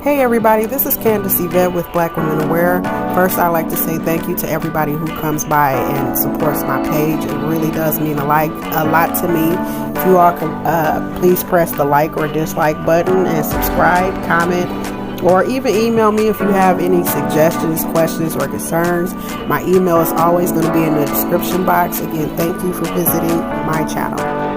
Hey everybody, this is Candace Yvette with Blackwomenaware. First, I'd like to say thank you to everybody who comes by and supports my page. It really does mean a lot to me. If you all can please press the like or dislike button and subscribe, comment, or even email me if you have any suggestions, questions, or concerns. My email is always going to be in the description box. Again, thank you for visiting my channel.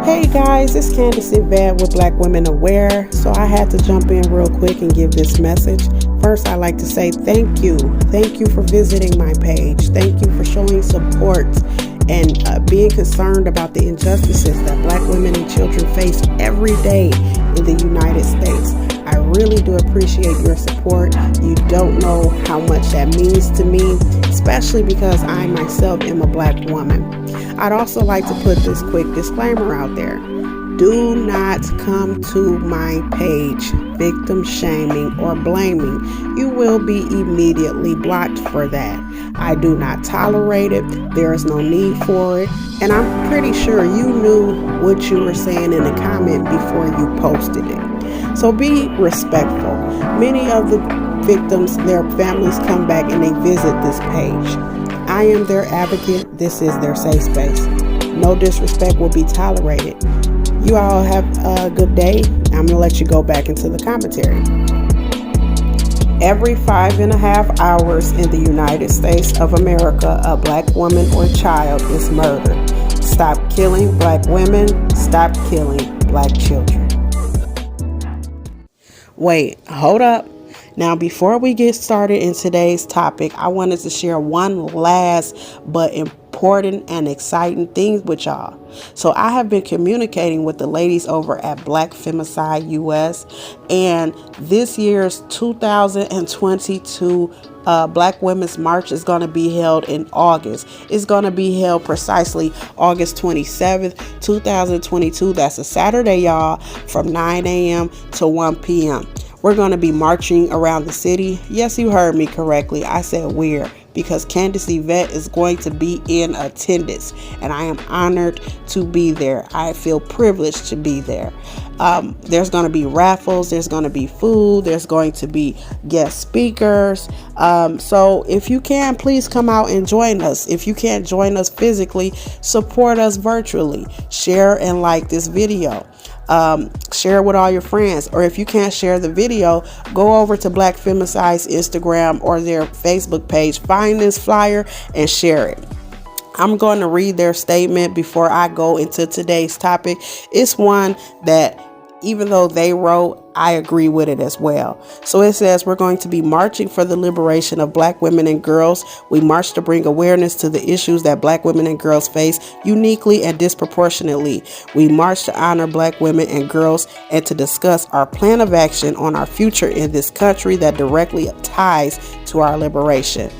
Hey guys, it's Candace Yvette with Blackwomenaware. So I had to jump in real quick and give this message. First, I'd like to say thank you. Thank you for visiting my page. Thank you for showing support and being concerned about the injustices that Black women and children face every day in the United States. I really do appreciate your support. You don't know how much that means to me, especially because I myself am a Black woman. I'd also like to put this quick disclaimer out there. Do not come to my page victim shaming or blaming. You will be immediately blocked for that. I do not tolerate it. There is no need for it. And I'm pretty sure you knew what you were saying in the comment before you posted it. So be respectful. Many of the victims, their families come back and they visit this page. I am their advocate. This is their safe space. No disrespect will be tolerated. You all have a good day. I'm going to let you go back into the commentary. Every 5.5 hours in the United States of America, a Black woman or child is murdered. Stop killing Black women. Stop killing Black children. Wait, hold up. Now, before we get started in today's topic, I wanted to share one last but important and exciting thing with y'all. So I have been communicating with the ladies over at Black Femicide US, and this year's 2022 Black Women's March is going to be held in August. It's going to be held precisely August 27th, 2022. That's a Saturday, y'all, from 9 a.m. to 1 p.m. We're going to be marching around the city. Yes, you heard me correctly. I said we're, because Candace Yvette is going to be in attendance, and I am honored to be there. I feel privileged to be there. There's going to be raffles. There's going to be food. There's going to be guest speakers. So if you can, please come out and join us. If you can't join us physically, support us virtually. Share and like this video. Share it with all your friends, or if you can't share the video, go over to Black Femicide's Instagram or their Facebook page, find this flyer and share it. I'm going to read their statement before I go into today's topic. It's one that, even though they wrote, I agree with it as well. So it says, we're going to be marching for the liberation of Black women and girls. We march to bring awareness to the issues that Black women and girls face uniquely and disproportionately. We march to honor Black women and girls and to discuss our plan of action on our future in this country that directly ties to our liberation.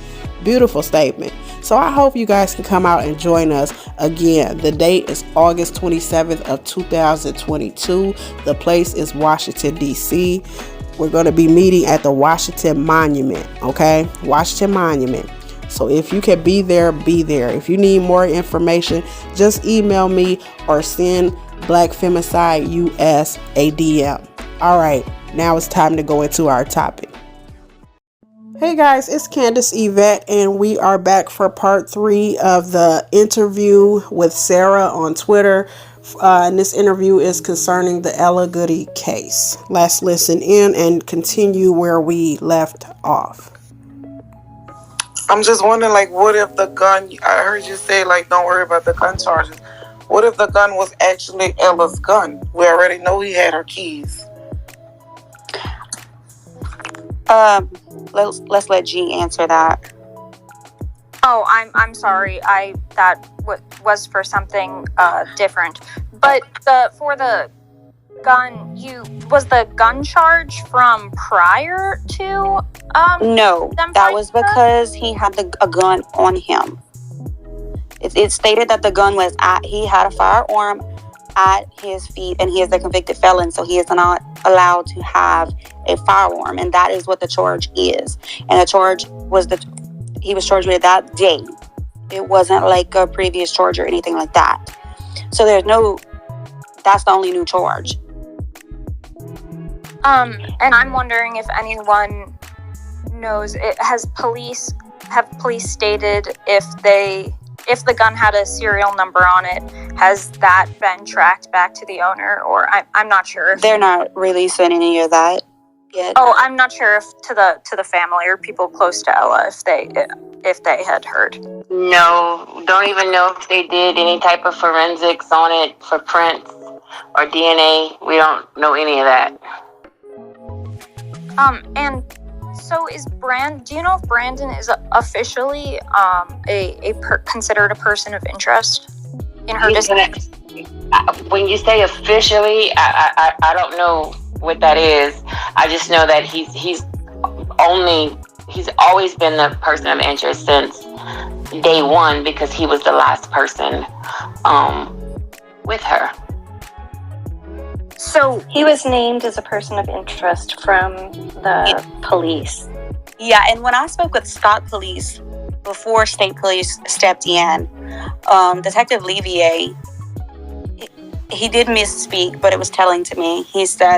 Beautiful statement. So I hope you guys can come out and join us. Again, the date is August 27th of 2022. The place is Washington, D.C. We're going to be meeting at the Washington Monument, okay? Washington Monument. So if you can be there, be there. If you need more information, just email me or send Black Femicide US a DM. All right, now it's time to go into our topic. Hey guys, it's Candace Yvette, and we are back for part 3 of the interview with Sarah on Twitter. And this interview is concerning the Ella Goodie case. Let's listen in and continue where we left off. I'm just wondering, like, what if the gun, I heard you say, like, don't worry about the gun charges. What if the gun was actually Ella's gun? We already know he had her keys. Let's let G answer that. Oh, I'm sorry. That was for something different. But for the gun, was the gun charge from prior to No, that was because he had a gun on him. It stated that the gun was he had a firearm at his feet, and he is a convicted felon, so he is not allowed to have a firearm, and that is what the charge is. And the charge was he was charged with it that day. It wasn't like a previous charge or anything like that. So that's the only new charge. And I'm wondering if anyone knows, have police stated if the gun had a serial number on it, has that been tracked back to the owner? Or I'm not sure. They're not releasing any of that yet. Oh, I'm not sure if to the family or people close to Ella if they had heard. No, don't even know if they did any type of forensics on it for prints or DNA. We don't know any of that. And so do you know if Brandon is officially considered a person of interest in her district? When you say officially, I don't know what that is. I just know that he's always been the person of interest since day one, because he was the last person with her. So he was named as a person of interest from the police. Yeah, and when I spoke with Scott Police before state police stepped in, Detective Levier, he did misspeak, but it was telling to me. He said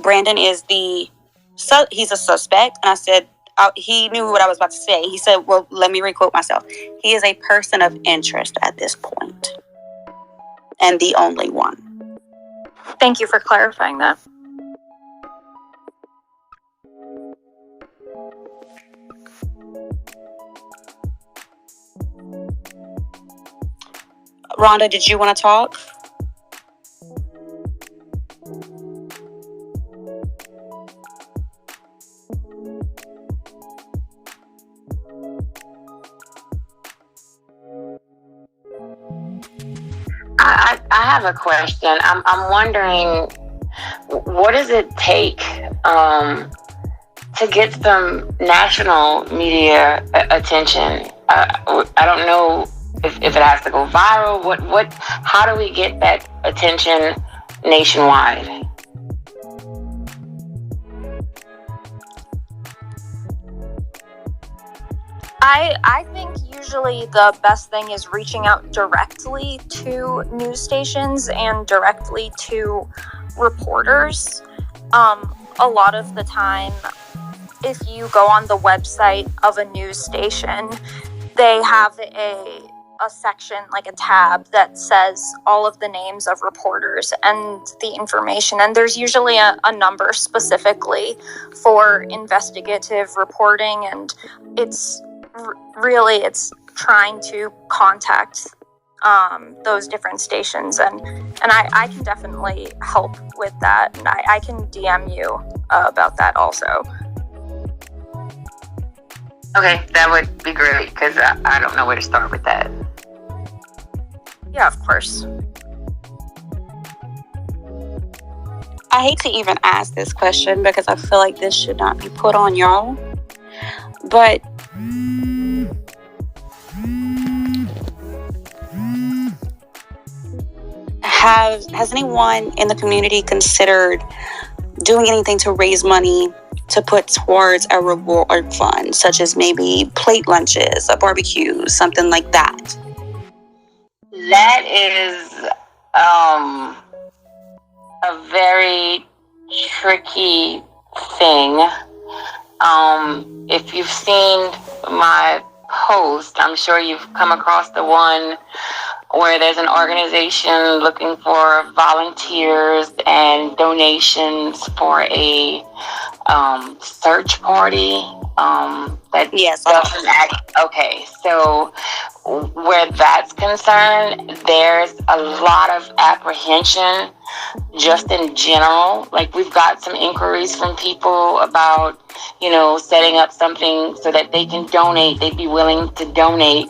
Brandon is he's a suspect, and I said he knew what I was about to say. He said, well, let me requote myself. He is a person of interest at this point, and the only one. Thank you for clarifying that. Rhonda, did you want to talk? I have a question. I'm wondering, what does it take to get some national media attention? I don't know if it has to go viral. How do we get that attention nationwide? I think usually the best thing is reaching out directly to news stations and directly to reporters. A lot of the time, if you go on the website of a news station, they have a section, like a tab, that says all of the names of reporters and the information, and there's usually a number specifically for investigative reporting, and it's trying to contact those different stations, and I can definitely help with that, and I can DM you about that also. Okay, that would be great, because I don't know where to start with that. Yeah, of course. I hate to even ask this question because I feel like this should not be put on y'all, but has anyone in the community considered doing anything to raise money to put towards a reward fund, such as maybe plate lunches, a barbecue, something like that? That is a very tricky thing. If you've seen my post, I'm sure you've come across the one where there's an organization looking for volunteers and donations for a search party. Yes. Okay, so where that's concerned, there's a lot of apprehension just in general. Like, we've got some inquiries from people about, setting up something so that they can donate. They'd be willing to donate.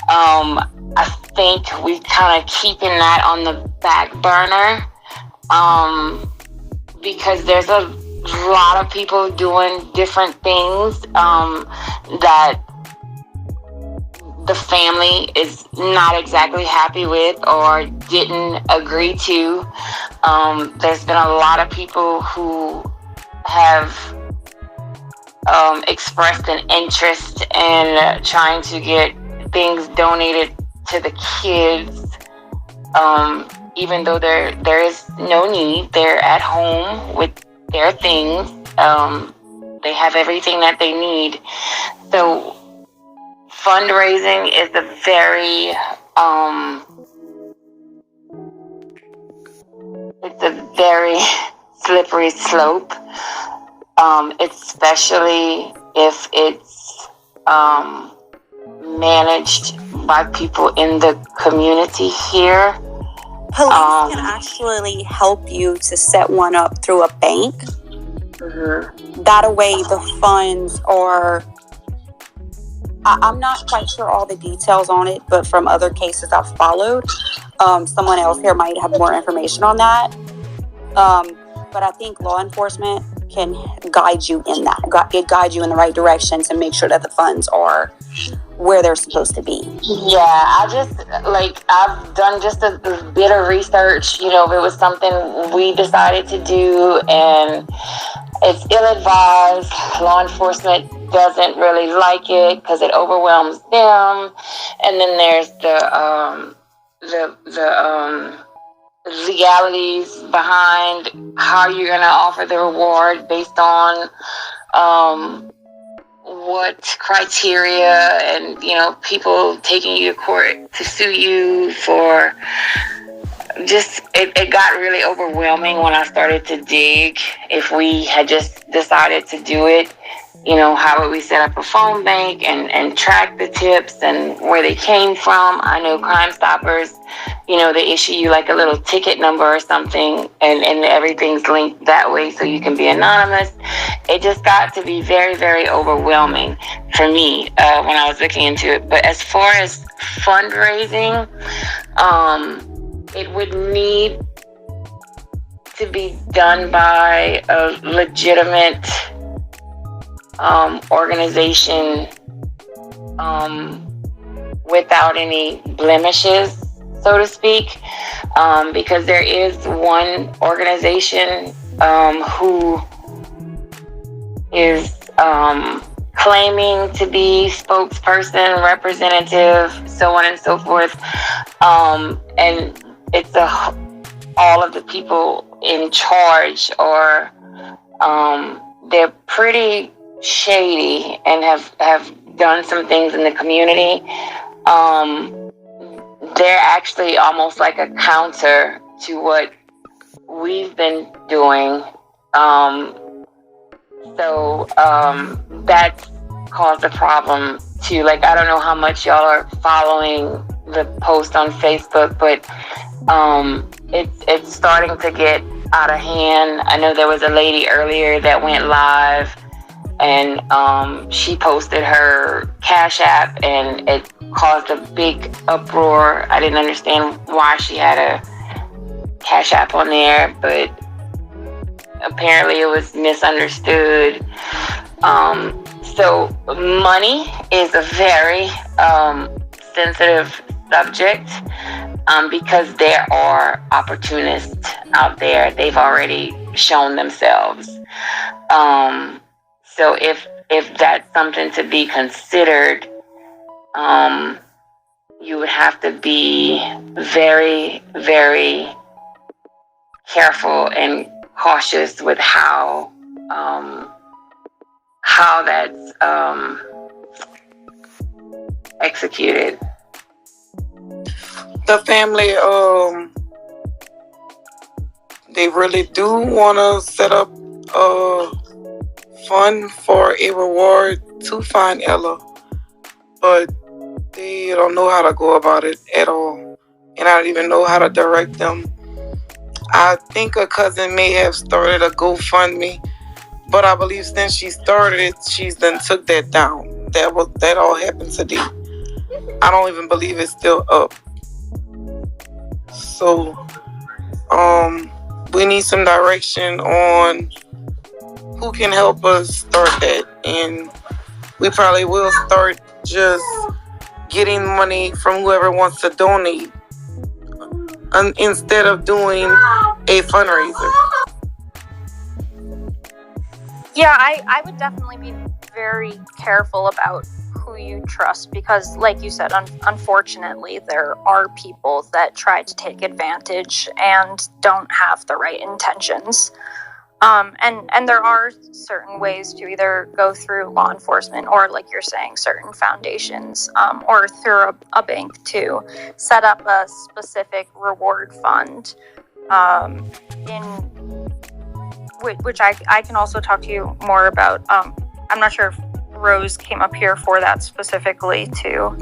I think we're kind of keeping that on the back burner because there's a lot of people doing different things that the family is not exactly happy with or didn't agree to. There's been a lot of people who have expressed an interest in trying to get things donated to the kids, even though there is no need. They're at home with their things. They have everything that they need. So fundraising is a very it's a very slippery slope, especially if it's managed by people in the community here. Police can actually help you to set one up through a bank. Mm-hmm. That way the funds are, I'm not quite sure all the details on it, but from other cases I've followed, someone else here might have more information on that. But I think law enforcement can guide you in that, guide you in the right direction to make sure that the funds are where they're supposed to be. Yeah, I've done just a bit of research, if it was something we decided to do and it's ill-advised, law enforcement doesn't really like it because it overwhelms them. And then there's the legalities behind how you're going to offer the reward based on what criteria, and people taking you to court to sue you for it got really overwhelming when I started to dig. If we had just decided to do it, how would we set up a phone bank and track the tips and where they came from? I know Crime Stoppers, they issue you like a little ticket number or something, and everything's linked that way so you can be anonymous. It just got to be very, very overwhelming for me when I was looking into it. But as far as fundraising, it would need to be done by a legitimate organization without any blemishes, so to speak, because there is one organization who is claiming to be spokesperson, representative, so on and so forth, and it's all of the people in charge are they're pretty shady and have done some things in the community. They're actually almost like a counter to what we've been doing. So that's caused a problem too. Like, I don't know how much y'all are following the post on Facebook, but it's starting to get out of hand. I know there was a lady earlier that went live, and she posted her Cash App, and it caused a big uproar. I didn't understand why she had a Cash App on there, but apparently it was misunderstood. So money is a very sensitive subject, because there are opportunists out there. They've already shown themselves. So if that's something to be considered, you would have to be very, very careful and cautious with how that's executed. The family, they really do want to set up a fund for a reward to find Ella, but they don't know how to go about it at all, and I don't even know how to direct them. I think a cousin may have started a GoFundMe, but I believe since she started it, she's then took that down. That all happened today. I don't even believe it's still up. So, we need some direction on who can help us start that, and we probably will start just getting money from whoever wants to donate, instead of doing a fundraiser. Yeah, I would definitely be very careful about who you trust, because like you said, unfortunately there are people that try to take advantage and don't have the right intentions. And there are certain ways to either go through law enforcement or, like you're saying, certain foundations, or through a bank to set up a specific reward fund, which I can also talk to you more about. I'm not sure if Rose came up here for that specifically to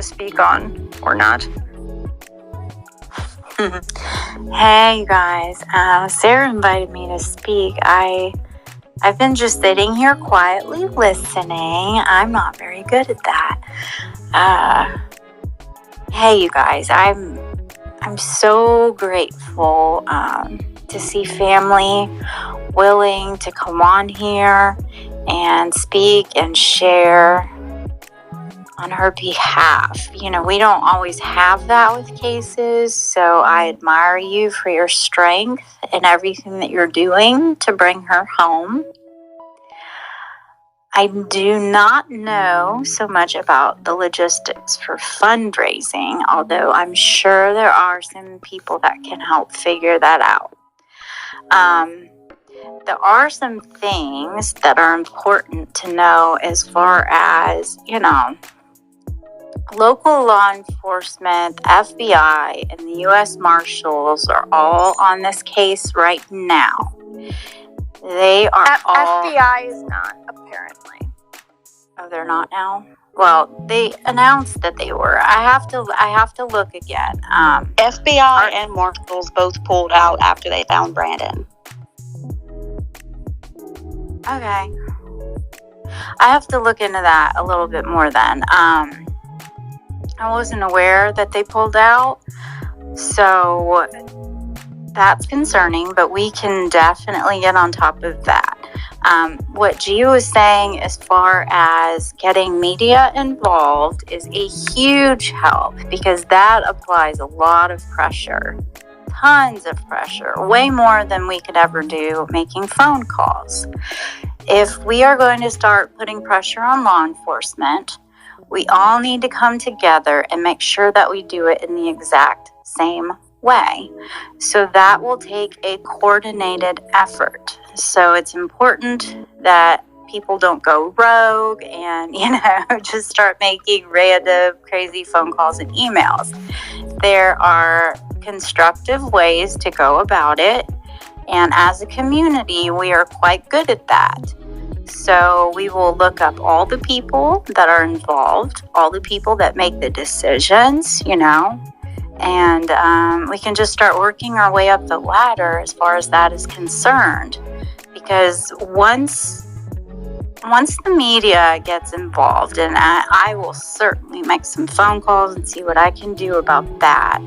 speak on or not. Hey, you guys. Sarah invited me to speak. I've been just sitting here quietly listening. I'm not very good at that. Hey, you guys. I'm so grateful to see family willing to come on here and speak and share on her behalf. You know, we don't always have that with cases, so I admire you for your strength and everything that you're doing to bring her home. I do not know so much about the logistics for fundraising, although I'm sure there are some people that can help figure that out. There are some things that are important to know as far as, you know, local law enforcement, FBI, and the U.S. Marshals are all on this case right now. They are all... FBI is not, apparently. Oh, they're not now? Well, they announced that they were. I have to look again. FBI and Marshals both pulled out after they found Brandon. Okay. I have to look into that a little bit more then. I wasn't aware that they pulled out, so that's concerning, but we can definitely get on top of that. What Gio was saying as far as getting media involved is a huge help, because that applies a lot of pressure, tons of pressure, way more than we could ever do making phone calls. If we are going to start putting pressure on law enforcement, we all need to come together and make sure that we do it in the exact same way. So that will take a coordinated effort. So it's important that people don't go rogue and, just start making random crazy phone calls and emails. There are constructive ways to go about it. And as a community, we are quite good at that. So we will look up all the people that are involved, all the people that make the decisions, and we can just start working our way up the ladder as far as that is concerned. Because once the media gets involved, and I will certainly make some phone calls and see what I can do about that.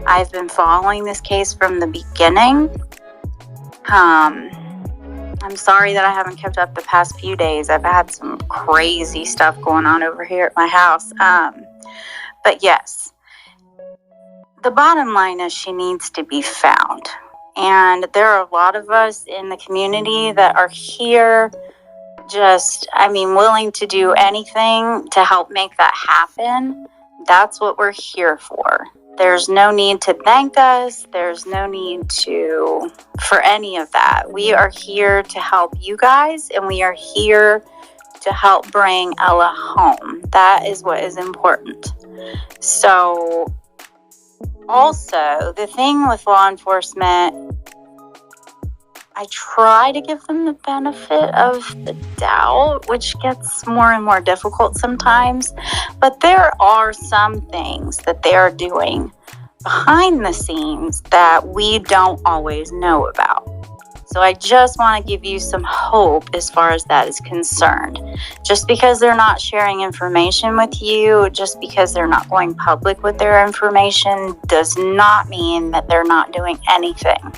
I've been following this case from the beginning. I'm sorry that I haven't kept up the past few days. I've had some crazy stuff going on over here at my house. But yes, the bottom line is she needs to be found. And there are a lot of us in the community that are here willing to do anything to help make that happen. That's what we're here for. There's no need to thank us. There's no need for any of that. We are here to help you guys, and we are here to help bring Ella home. That is what is important. So, also, the thing with law enforcement, I try to give them the benefit of the doubt, which gets more and more difficult sometimes. But there are some things that they are doing behind the scenes that we don't always know about. So I just want to give you some hope as far as that is concerned. Just because they're not sharing information with you, just because they're not going public with their information, does not mean that they're not doing anything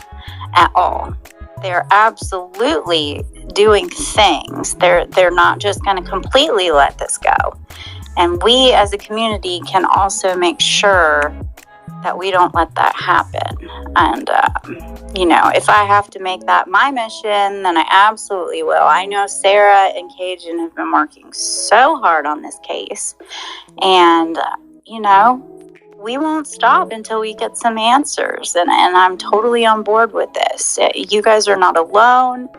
at all. They're absolutely doing things. They're not just going to completely let this go. And we as a community can also make sure that we don't let that happen. And, if I have to make that my mission, then I absolutely will. I know Sarah and Cajun have been working so hard on this case. And, we won't stop until we get some answers. And I'm totally on board with this. You guys are not alone.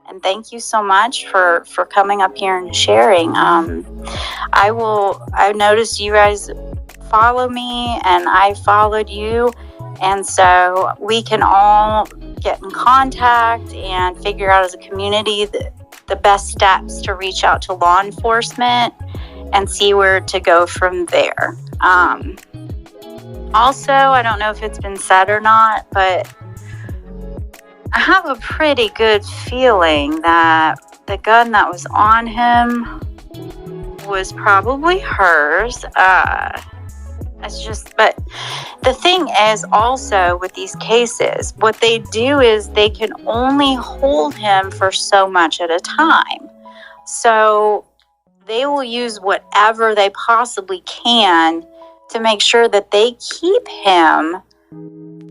And thank you so much for coming up here and sharing. I noticed you guys follow me and I followed you. And so we can all get in contact and figure out as a community the best steps to reach out to law enforcement and see where to go from there. Also, I don't know if it's been said or not, but I have a pretty good feeling that the gun that was on him was probably hers. But the thing is also with these cases, what they do is they can only hold him for so much at a time. So they will use whatever they possibly can to make sure that they keep him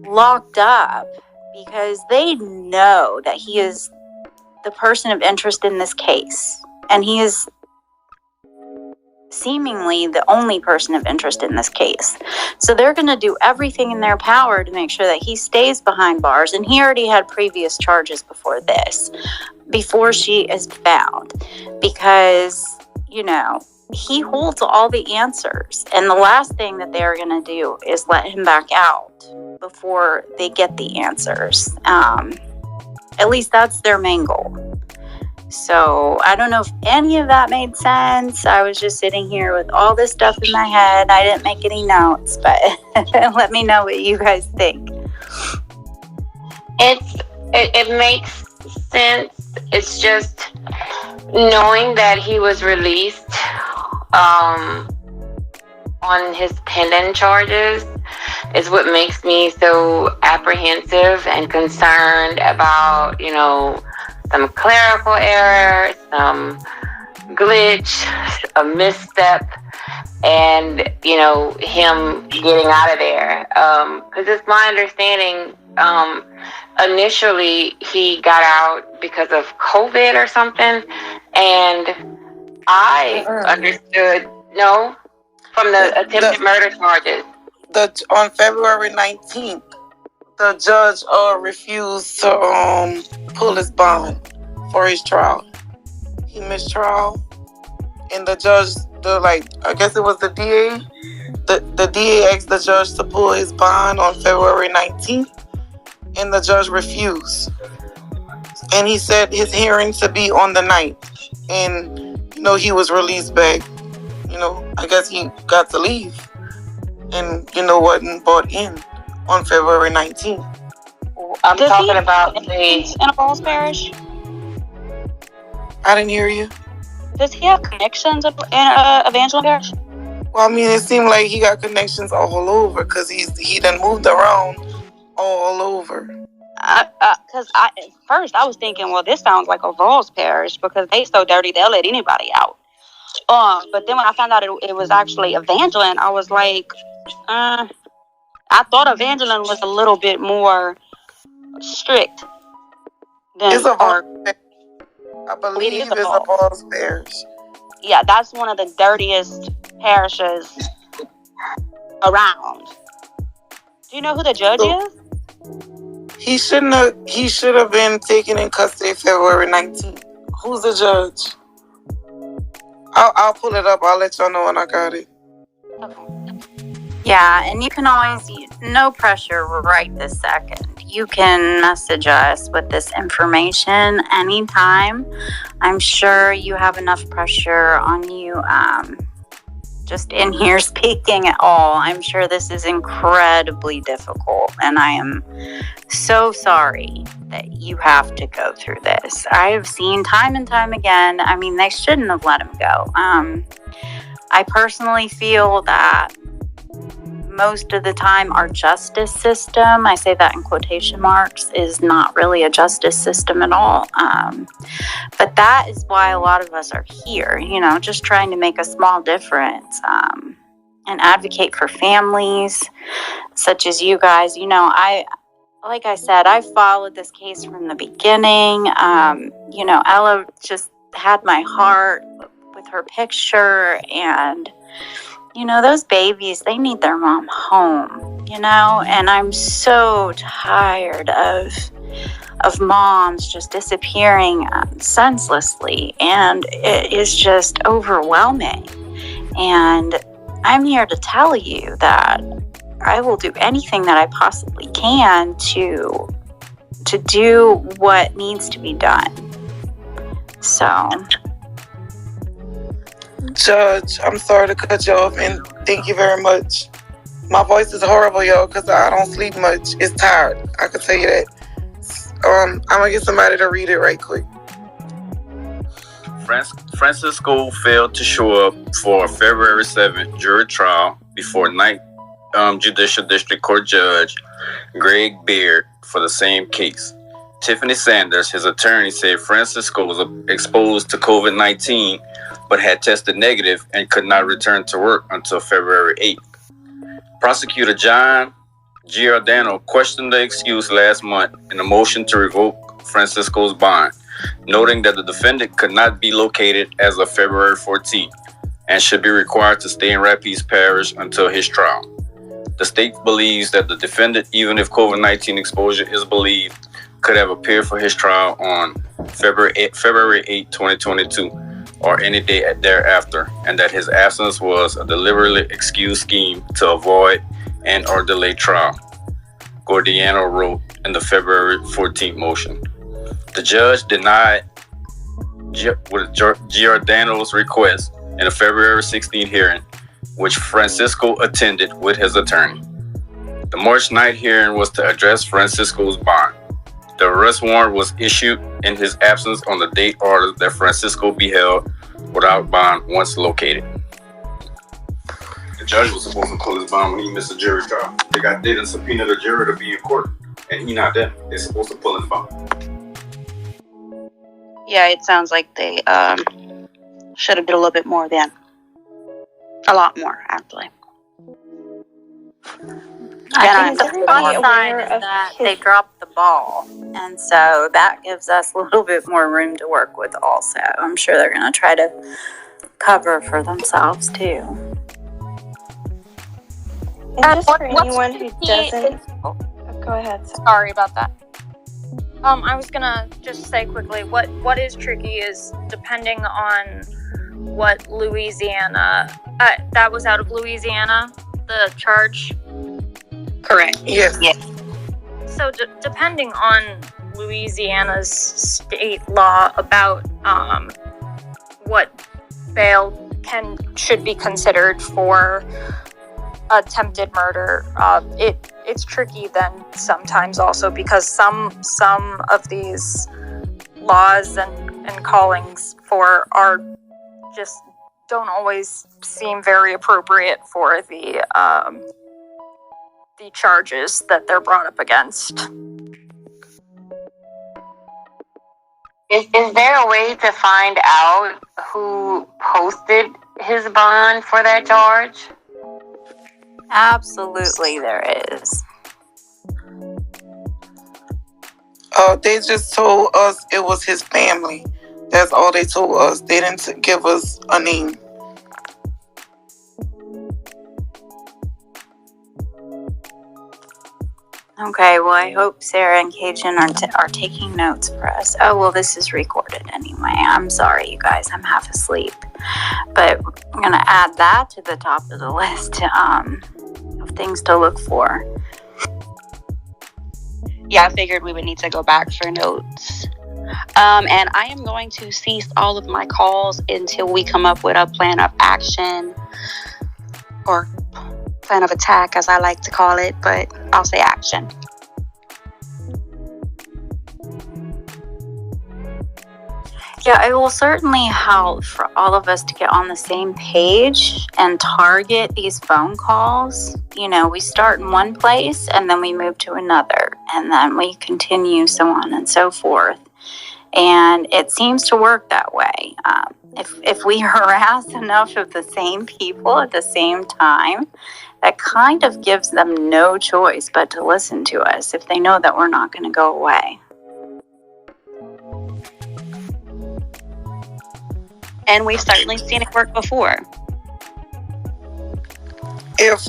locked up, because they know that he is the person of interest in this case. And he is seemingly the only person of interest in this case. So they're going to do everything in their power to make sure that he stays behind bars. And he already had previous charges before this, before she is found, because, you know, he holds all the answers. And the last thing that they're going to do is let him back out before they get the answers. At least that's their main goal. So I don't know if any of that made sense. I was just sitting here with all this stuff in my head. I didn't make any notes, but let me know what you guys think. It makes sense. It's just knowing that he was released on his pending charges is what makes me so apprehensive and concerned about, you know, some clerical error, some glitch, a misstep, and, you know, him getting out of there. Because it's my understanding, initially he got out because of COVID or something, and I understood, from the attempted murder charges. On February 19th, the judge refused to pull his bond for his trial. He missed trial, and the judge, I guess it was the DA. The DA asked the judge to pull his bond on February 19th, and the judge refused. And he said his hearing to be on the 9th, and he was released back. I guess he got to leave, and wasn't brought in on February 19th. I'm talking about in a Falls Parish. I didn't hear you. Does he have connections in Evangeline Parish? Well, I mean, it seemed like he got connections all over, because he done moved around all over. Because at first I was thinking, well, this sounds like a Falls Parish, because they so dirty they'll let anybody out. But then when I found out it was actually Evangeline, I was like, I thought Evangeline was a little bit more strict. It's a Falls Parish. I believe it's a Falls Parish. Yeah, that's one of the dirtiest parishes around. Do you know who the judge is? He should have been taken in custody February 19th. Who's the judge? I'll pull it up. I'll let y'all know when I got it. Okay. Yeah, and you can always, no pressure right this second. You can message us with this information anytime. I'm sure you have enough pressure on you just in here speaking at all. I'm sure this is incredibly difficult, and I am so sorry that you have to go through this. I have seen time and time again, I mean, they shouldn't have let him go. I personally feel that most of the time our justice system, I say that in quotation marks, is not really a justice system at all. But that is why a lot of us are here, just trying to make a small difference and advocate for families such as you guys. Like I said, I followed this case from the beginning. Ella just had my heart with her picture, and those babies, they need their mom home, and I'm so tired of moms just disappearing senselessly, and it is just overwhelming. And I'm here to tell you that I will do anything that I possibly can to do what needs to be done. So, Judge, I'm sorry to cut you off, and thank you very much. My voice is horrible, y'all, because I don't sleep much. It's tired. I can tell you that. I'm going to get somebody to read it right quick. Francisco failed to show up for a February 7th jury trial before 9th Judicial District Court Judge Greg Beard for the same case. Tiffany Sanders, his attorney, said Francisco was exposed to COVID-19 but had tested negative and could not return to work until February 8th. Prosecutor John Giordano questioned the excuse last month in a motion to revoke Francisco's bond, noting that the defendant could not be located as of February 14th and should be required to stay in Rapides Parish until his trial. The state believes that the defendant, even if COVID-19 exposure is believed, could have appeared for his trial on February 8, 2022, or any day thereafter, and that his absence was a deliberately excused scheme to avoid and or delay trial, Gordiano wrote in the February 14th motion. The judge denied Giordano's request in a February 16th hearing, which Francisco attended with his attorney. The March 9th hearing was to address Francisco's bond. The arrest warrant was issued in his absence on the date ordered that Francisco be held without bond once located. The judge was supposed to pull his bond when he missed a jury trial. They didn't subpoena the jury to be in court, and he not there. They're supposed to pull his bond. Yeah, it sounds like they should have did a little bit more then. A lot more, actually. I think the everybody fun side aware is of that his- they dropped the ball, and so that gives us a little bit more room to work with also. I'm sure they're going to try to cover for themselves too. And just for What's anyone who tricky doesn't, is- go ahead. Sorry about that. I was gonna just say quickly, what is tricky is depending on what Louisiana, that was out of Louisiana, the charge. Correct. Yes. Yes. So depending on Louisiana's state law about what bail should be considered for attempted murder, it's tricky then sometimes also because some of these laws and callings for are just don't always seem very appropriate for the charges that they're brought up against. Is there a way to find out who posted his bond for that charge? Absolutely, there is. They just told us it was his family. That's all they told us. They didn't give us a name. Okay, well, I hope Sarah and Cajun are taking notes for us. Oh, well, this is recorded anyway. I'm sorry, you guys. I'm half asleep. But I'm going to add that to the top of the list of things to look for. Yeah, I figured we would need to go back for notes. And I am going to cease all of my calls until we come up with a plan of action or plan of attack, as I like to call it, but I'll say action. Yeah, it will certainly help for all of us to get on the same page and target these phone calls. You know, we start in one place and then we move to another and then we continue so on and so forth. And it seems to work that way. If we harass enough of the same people at the same time, that kind of gives them no choice but to listen to us if they know that we're not going to go away. And we've certainly seen it work before. If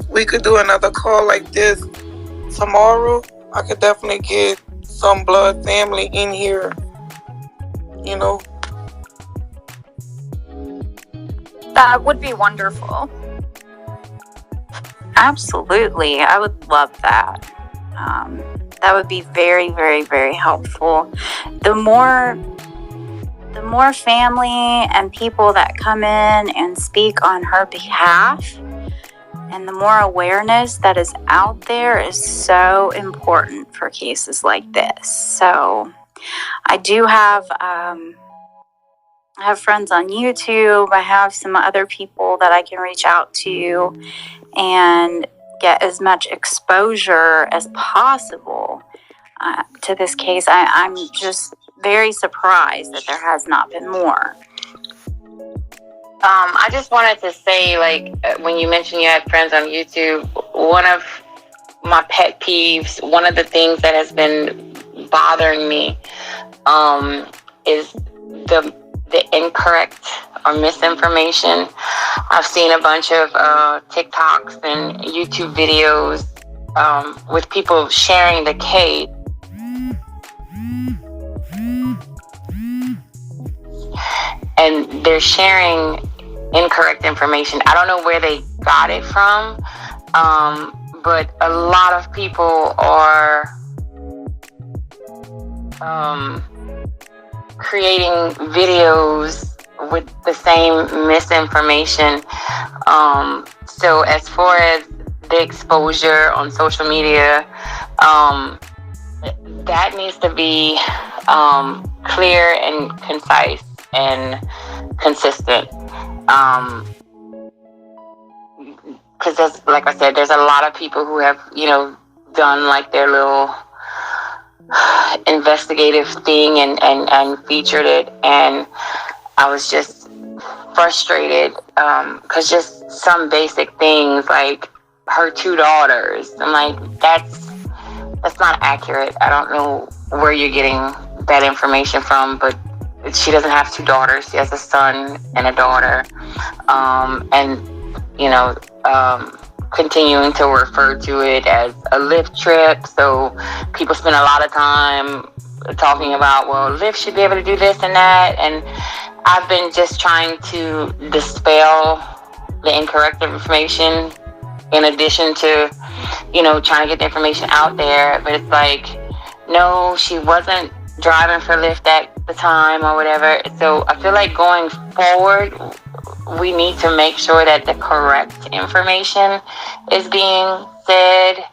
we could do another call like this tomorrow, I could definitely get some blood family in here, you know. That would be wonderful. Absolutely. I would love that. That would be very, very, very helpful. The more family and people that come in and speak on her behalf, and the more awareness that is out there is so important for cases like this. So I do have, I have friends on YouTube. I have some other people that I can reach out to and get as much exposure as possible to this case. I'm just very surprised that there has not been more. I just wanted to say, like, when you mentioned you had friends on YouTube, one of my pet peeves, one of the things that has been bothering me is the incorrect or misinformation. I've seen a bunch of TikToks and YouTube videos with people sharing the case. And they're sharing incorrect information. I don't know where they got it from, but a lot of people are creating videos with the same misinformation. So as far as the exposure on social media, that needs to be clear and concise and consistent. Because there's, like I said, there's a lot of people who have, done like their little investigative thing and featured it, and I was just frustrated because just some basic things like her 2 daughters, I'm like, that's not accurate. I don't know where you're getting that information from, but she doesn't have 2 daughters. She has a son and a daughter, and continuing to refer to it as a Lyft trip. So people spend a lot of time talking about, well, Lyft should be able to do this and that. And I've been just trying to dispel the incorrect information in addition to, trying to get the information out there. But it's like, no, she wasn't driving for Lyft at the time or whatever. So I feel like going forward, we need to make sure that the correct information is being said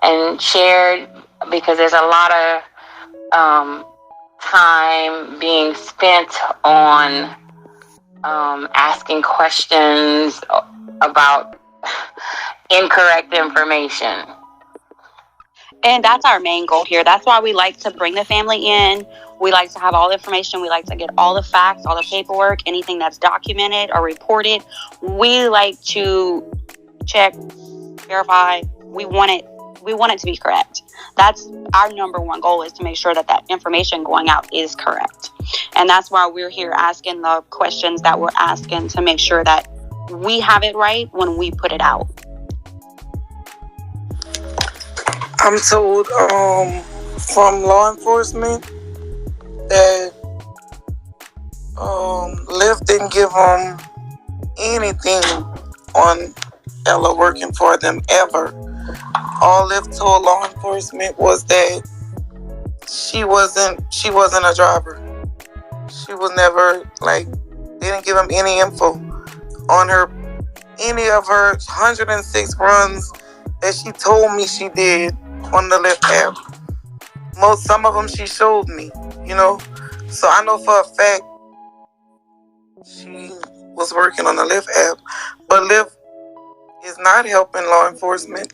and shared, because there's a lot of time being spent on asking questions about incorrect information. And that's our main goal here. That's why we like to bring the family in. We like to have all the information. We like to get all the facts, all the paperwork, anything that's documented or reported. We like to check, verify. We want it to be correct. That's our number one goal, is to make sure that that information going out is correct. And that's why we're here asking the questions that we're asking, to make sure that we have it right when we put it out. I'm told from law enforcement that Lyft didn't give them anything on Ella working for them ever. All Lyft told law enforcement was that she wasn't a driver. She was never, they didn't give them any info on her, any of her 106 runs that she told me she did on the Lyft app. Some of them she showed me, So I know for a fact she was working on the Lyft app. But Lyft is not helping law enforcement.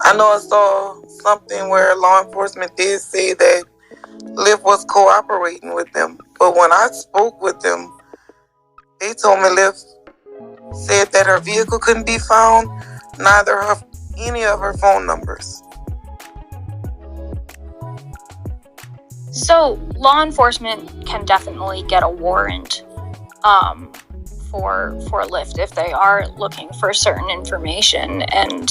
I know I saw something where law enforcement did say that Lyft was cooperating with them. But when I spoke with them, they told me Lyft said that her vehicle couldn't be found, neither any of her phone numbers. So law enforcement can definitely get a warrant for Lyft if they are looking for certain information, and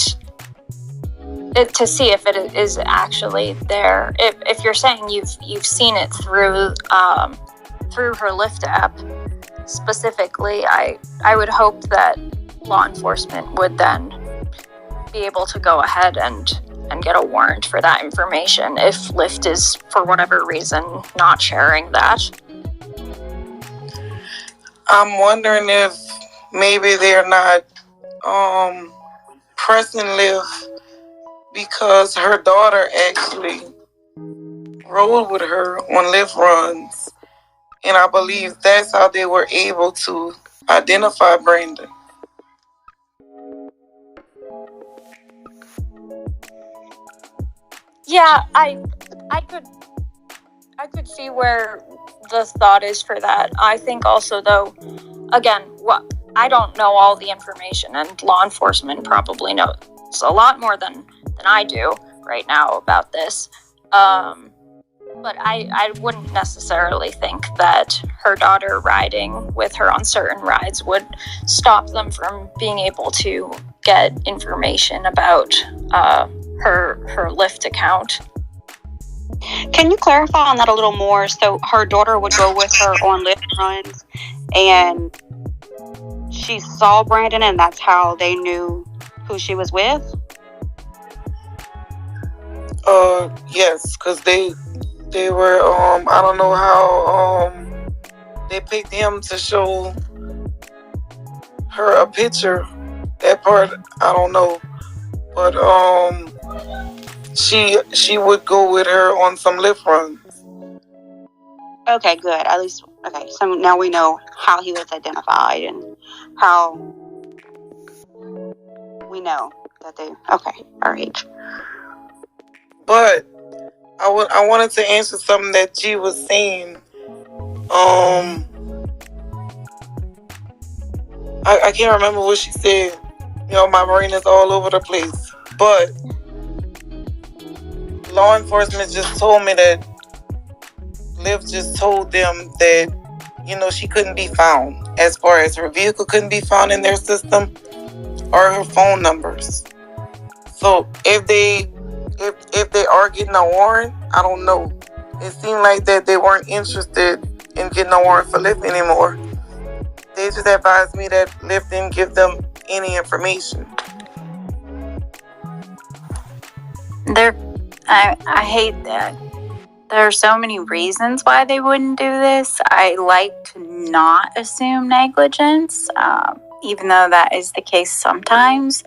to see if it is actually there. If you're saying you've seen it through her Lyft app specifically, I would hope that law enforcement would then be able to go ahead and get a warrant for that information if Lyft is, for whatever reason, not sharing that. I'm wondering if maybe they're not pressing Lyft because her daughter actually rode with her on Lyft runs, and I believe that's how they were able to identify Brandon. Yeah, I could see where the thought is for that. I think also, though, again, I don't know all the information, and law enforcement probably knows a lot more than I do right now about this. But I wouldn't necessarily think that her daughter riding with her on certain rides would stop them from being able to get information about her Lyft account. Can you clarify on that a little more? So her daughter would go with her on Lyft runs, and she saw Brandon, and that's how they knew who she was with? Yes, because they were, I don't know how, they picked him to show her a picture. That part, I don't know. But, she would go with her on some Lyft runs. Okay, good. At least, okay, so now we know how he was identified and how we know that they, okay, all right. But I wanted to answer something that G was saying. I can't remember what she said. You know, my brain is all over the place. But law enforcement just told me that Lyft just told them that, you know, she couldn't be found, as far as her vehicle couldn't be found in their system or her phone numbers. So if they are getting a warrant, I don't know. It seemed like that they weren't interested in getting a warrant for Lyft anymore. They just advised me that Lyft didn't give them any information. I hate that. There are so many reasons why they wouldn't do this. I like to not assume negligence, even though that is the case sometimes.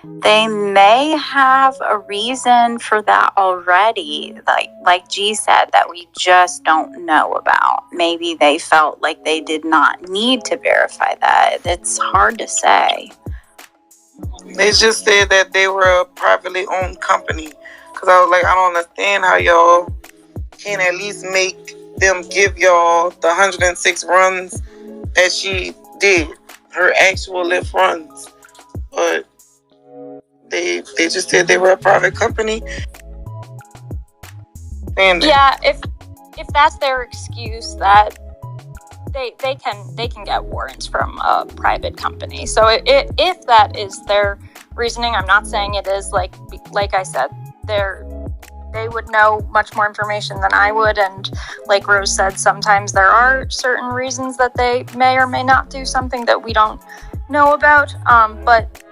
They may have a reason for that already, like G said, that we just don't know about. Maybe they felt like they did not need to verify that. It's hard to say. They just said that they were a privately owned company. Because I was like, I don't understand how y'all can at least make them give y'all the 106 runs that she did, her actual Lyft runs. But they just said they were a private company. And yeah, if that's their excuse, that they can get warrants from a private company. So if that is their reasoning, I'm not saying it is. Like I said, they would know much more information than I would, and like Rose said, sometimes there are certain reasons that they may or may not do something that we don't know about. But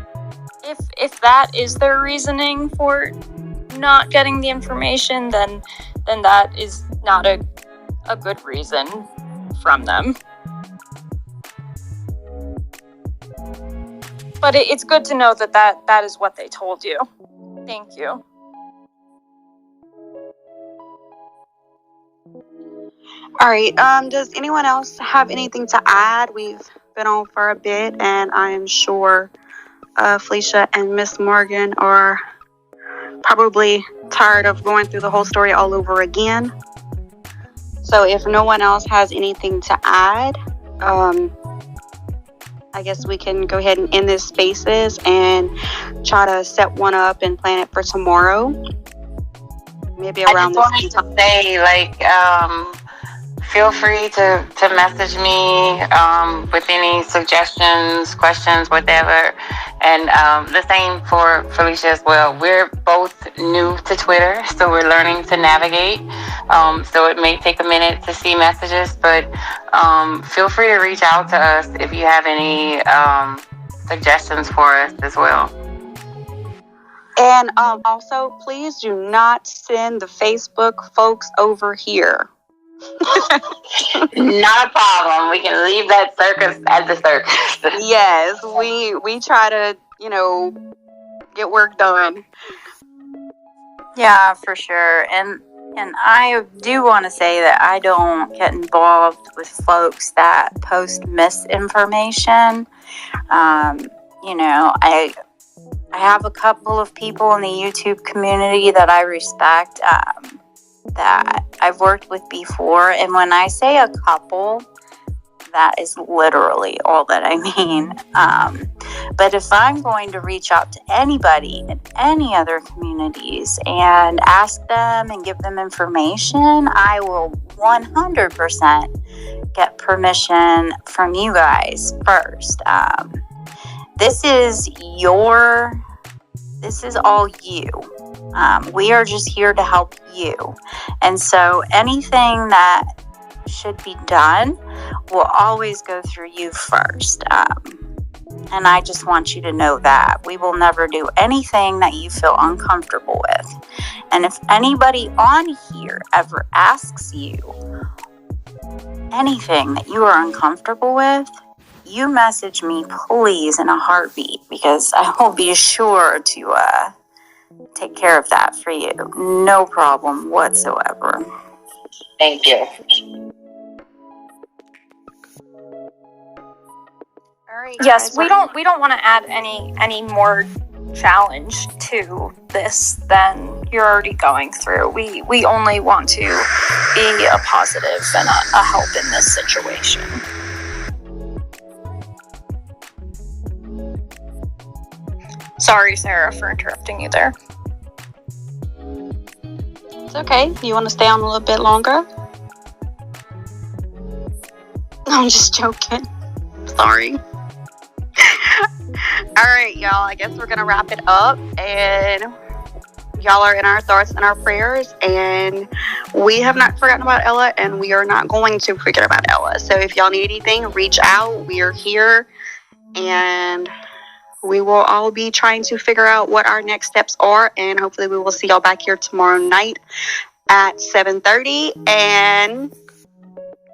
if that is their reasoning for not getting the information, then that is not a good reason from them. But it's good to know that is what they told you. Thank you. All right. Does anyone else have anything to add? We've been on for a bit, and I am sure Felicia and Miss Morgan are probably tired of going through the whole story all over again. So if no one else has anything to add, I guess we can go ahead and end this Spaces and try to set one up and plan it for tomorrow. Maybe around I just wanted to say, feel free to message me with any suggestions, questions, whatever. And the same for Felicia as well. We're both new to Twitter, so we're learning to navigate. So it may take a minute to see messages, but feel free to reach out to us if you have any suggestions for us as well. And also, please do not send the Facebook folks over here. Not a problem. We can leave that circus at the circus. Yes, we try to, get work done. Yeah, for sure. And I do want to say that I don't get involved with folks that post misinformation. I have a couple of people in the YouTube community that I respect, that I've worked with before. And when I say a couple, that is literally all that I mean. But if I'm going to reach out to anybody in any other communities and ask them and give them information, I will 100% get permission from you guys first. This is all you. We are just here to help you. And so anything that should be done will always go through you first. And I just want you to know that we will never do anything that you feel uncomfortable with. And if anybody on here ever asks you anything that you are uncomfortable with, you message me, please, in a heartbeat, because I will be sure to take care of that for you. No problem whatsoever. Thank you. All right. Yes, we don't want to add any more challenge to this than you're already going through. We only want to be a positive and a help in this situation. Sorry, Sarah, for interrupting you there. It's okay. You want to stay on a little bit longer? I'm just joking. Sorry. All right, y'all. I guess we're going to wrap it up. And y'all are in our thoughts and our prayers. And we have not forgotten about Ella. And we are not going to forget about Ella. So if y'all need anything, reach out. We are here. And we will all be trying to figure out what our next steps are. And hopefully we will see y'all back here tomorrow night at 7:30. And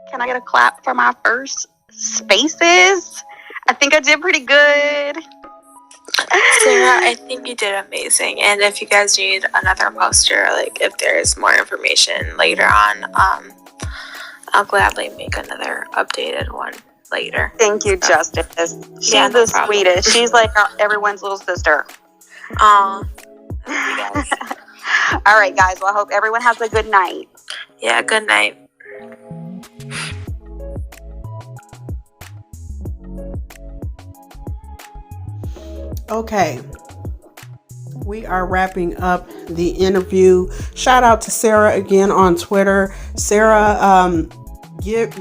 can I get a clap for my first spaces? I think I did pretty good. Sarah, I think you did amazing. And if you guys need another poster, like if there's more information later on, I'll gladly make another updated one later. Thank you, Justice. She's the sweetest. She's like everyone's little sister. Thank you guys. All right, guys. Well, I hope everyone has a good night. Yeah, good night. Okay, we are wrapping up the interview. Shout out to Sarah again on Twitter. Sarah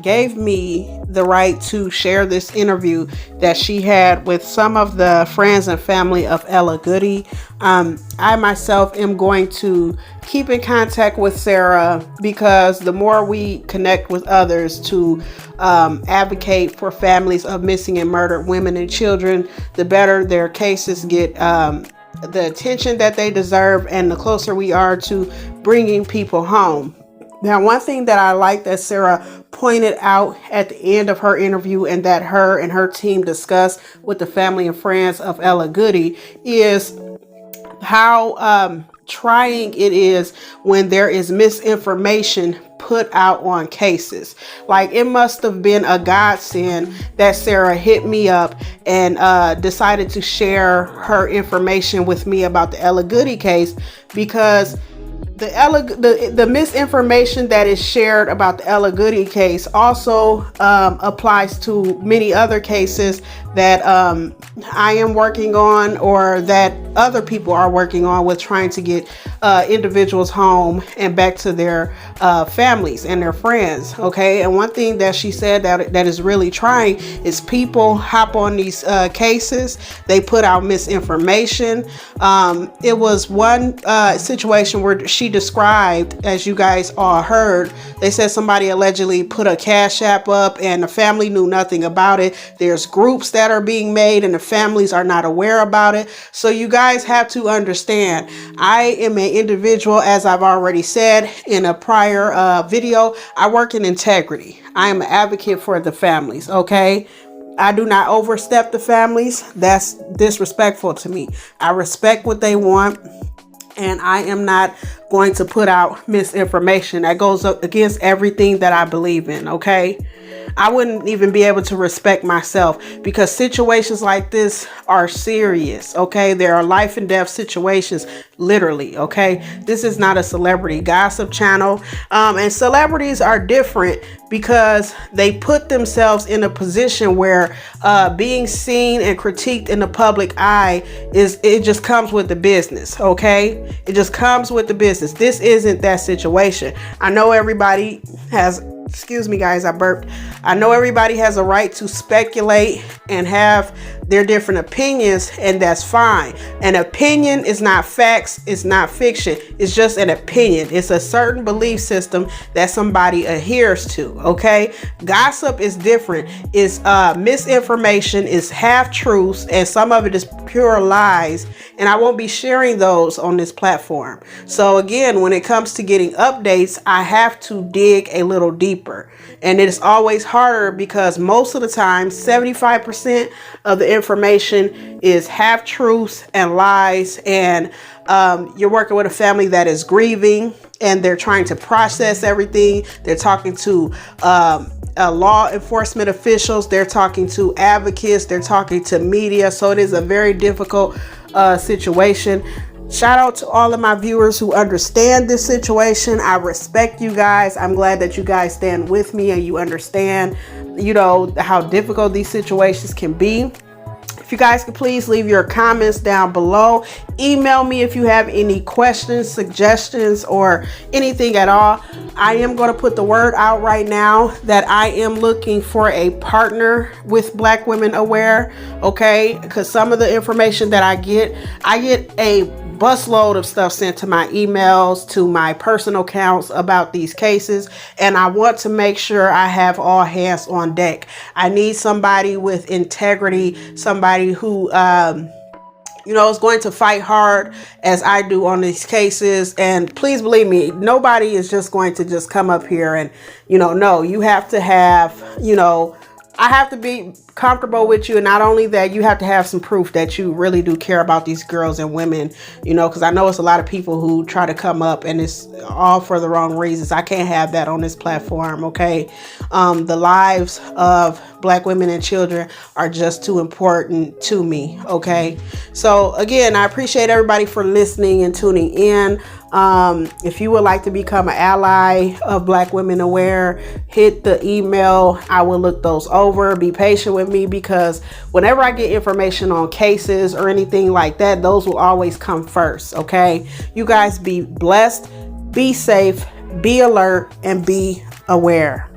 gave me the right to share this interview that she had with some of the friends and family of Ella Goodie. I myself am going to keep in contact with Sarah, because the more we connect with others to advocate for families of missing and murdered women and children, the better their cases get the attention that they deserve, and the closer we are to bringing people home. Now, one thing that I like that Sarah pointed out at the end of her interview, and that her and her team discussed with the family and friends of Ella Goodie, is how trying it is when there is misinformation put out on cases. Like, it must have been a godsend that Sarah hit me up and decided to share her information with me about the Ella Goodie case, because the misinformation that is shared about the Ella Goodie case also applies to many other cases that I am working on, or that other people are working on, with trying to get individuals home and back to their families and their friends. Okay, and one thing that she said that is really trying is people hop on these cases, they put out misinformation. It was one situation where she described, as you guys all heard, they said somebody allegedly put a Cash App up and the family knew nothing about it. There's groups that are being made and the families are not aware about it. So you guys have to understand, I am an individual, as I've already said in a prior video, I work in integrity. I am an advocate for the families, okay? I do not overstep the families. That's disrespectful to me. I respect what they want, and I am not going to put out misinformation that goes up against everything that I believe in, okay? I wouldn't even be able to respect myself, because situations like this are serious, okay? There are life and death situations, literally, okay? This is not a celebrity gossip channel, and celebrities are different because they put themselves in a position where being seen and critiqued in the public eye it just comes with the business, okay? It just comes with the business. This isn't that situation. I know everybody has, excuse me guys, I burped. I know everybody has a right to speculate and have their different opinions, and that's fine. An opinion is not facts, it's not fiction, it's just an opinion. It's a certain belief system that somebody adheres to, okay? Gossip is different. It's misinformation, is half truths, and some of it is pure lies, and I won't be sharing those on this platform. So again, when it comes to getting updates, I have to dig a little deeper, and it's always harder because most of the time 75% of the information is half truths and lies, and you're working with a family that is grieving and they're trying to process everything. They're talking to law enforcement officials, they're talking to advocates, they're talking to media, so it is a very difficult situation. Shout out to all of my viewers who understand this situation. I respect you guys. I'm glad that you guys stand with me and you understand, you know, how difficult these situations can be. If you guys could please leave your comments down below. Email me if you have any questions, suggestions, or anything at all. I am going to put the word out right now that I am looking for a partner with Blackwomenaware, okay? Because some of the information that I get a busload of stuff sent to my emails, to my personal accounts about these cases, and I want to make sure I have all hands on deck. I need somebody with integrity, somebody who you know, is going to fight hard as I do on these cases. And please believe me, nobody is just going to just come up here and, you know, no, you have to have, you know, I have to be comfortable with you, and not only that, you have to have some proof that you really do care about these girls and women, you know, because I know it's a lot of people who try to come up and it's all for the wrong reasons. I can't have that on this platform, okay? The lives of Black women and children are just too important to me, okay? So again, I appreciate everybody for listening and tuning in. If you would like to become an ally of Blackwomenaware, hit the email. I will look those over. Be patient with me, because whenever I get information on cases or anything like that, those will always come first, okay? You guys be blessed, be safe, be alert, and be aware.